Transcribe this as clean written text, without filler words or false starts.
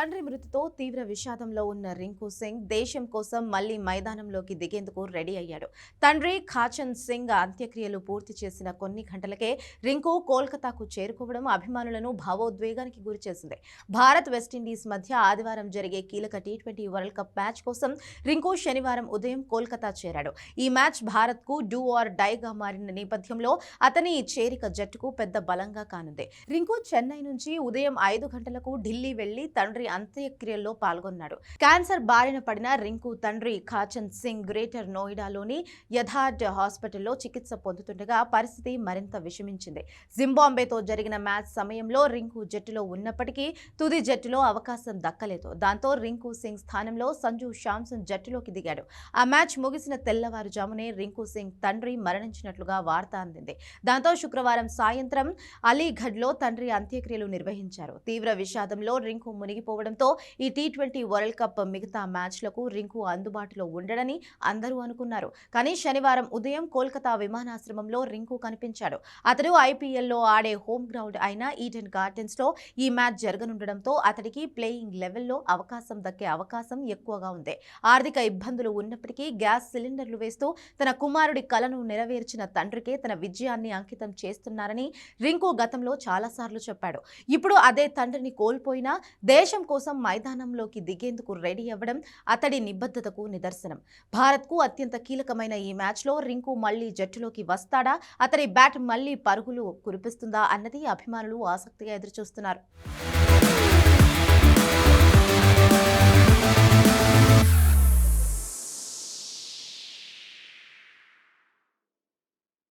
తండ్రి మృతితో తీవ్ర విషాదంలో ఉన్న రింకు సింగ్ దేశం కోసం మళ్లీ మైదానంలోకి దిగేందుకు రెడీ అయ్యాడు. తండ్రి ఖాచన్ సింగ్ అంత్యక్రియలు పూర్తి చేసిన కొన్ని గంటలకే రింకు కోల్కతాకు చేరుకోవడం అభిమానులను భావోద్వేగానికి గురిచేసింది. భారత్ వెస్టిండీస్ మధ్య ఆదివారం జరిగే కీలక టీ20 వరల్డ్ కప్ మ్యాచ్ కోసం రింకు శనివారం ఉదయం కోల్కతా చేరాడు. ఈ మ్యాచ్ భారత్కు డూ ఆర్ డైగా మారిన నేపథ్యంలో అతని చేరిక జట్టుకు పెద్ద బలంగా కానుంది. రింకు చెన్నై నుంచి ఉదయం 5 గంటలకు ఢిల్లీ వెళ్లి తండ్రి అంత్యక్రియల్లో పాల్గొన్నాడు. క్యాన్సర్ బారిన పడిన రింకు తండ్రి ఖాచన్ సింగ్ గ్రేటర్ నోయిడాలోని యథార్థ్ హాస్పిటల్లో చికిత్స పొందుతుండగా పరిస్థితి మరింత విషమించింది. జింబాబ్వేతో జరిగిన మ్యాచ్ సమయంలో రింకు జట్టులో ఉన్నప్పటికీ తుది జట్టులో అవకాశం దక్కలేదు. దాంతో రింకు సింగ్ స్థానంలో సంజు శాంసన్ జట్టులోకి దిగాడు. ఆ మ్యాచ్ ముగిసిన తెల్లవారుజామునే రింకు సింగ్ తండ్రి మరణించినట్లుగా వార్త అందింది. దాంతో శుక్రవారం సాయంత్రం అలీగఢ్లో తండ్రి అంత్యక్రియలు నిర్వహించారు. తీవ్ర విషాదంలో రింకు మునిగిపోవడంతో ఈ టీ20 వరల్డ్ కప్ మిగతా మ్యాచ్లకు రింకు అందుబాటులో ఉండడని అందరూ అనుకున్నారు. కానీ శనివారం ఉదయం కోల్కతా విమానాశ్రమంలో రింకు కనిపించాడు. అతడు ఐపీఎల్లో ఆడే హోమ్ గ్రౌండ్ అయిన ఈడెన్ గార్డెన్స్లో ఈ మ్యాచ్ జరగనుండడంతో అతడికి ప్లేయింగ్ లెవెల్లో అవకాశం దక్కే అవకాశం ఎక్కువగా ఉంది. ఆర్థిక ఇబ్బందులు ఉన్నప్పటికీ గ్యాస్ సిలిండర్లు వేస్తూ తన కుమారుడి కలను నెరవేర్చిన తండ్రికే తన విజయాన్ని అంకితం చేస్తున్నారని రింకు గతంలో చాలాసార్లు చెప్పాడు. ఇప్పుడు అదే తండ్రిని కోల్పోయినా దేశం కోసం మైదానంలోకి దిగేందుకు రెడీ అవ్వడం అతడి నిబద్ధతకు నిదర్శనం. భారత్కు అత్యంత కీలకమైన ఈ మ్యాచ్లో రింకు మళ్లీ జట్టులోకి వస్తాడా, అతడి బ్యాట్ మళ్లీ పరుగులు కురిపిస్తుందా అన్నది అభిమానులు ఆసక్తిగా ఎదురుచూస్తున్నారు.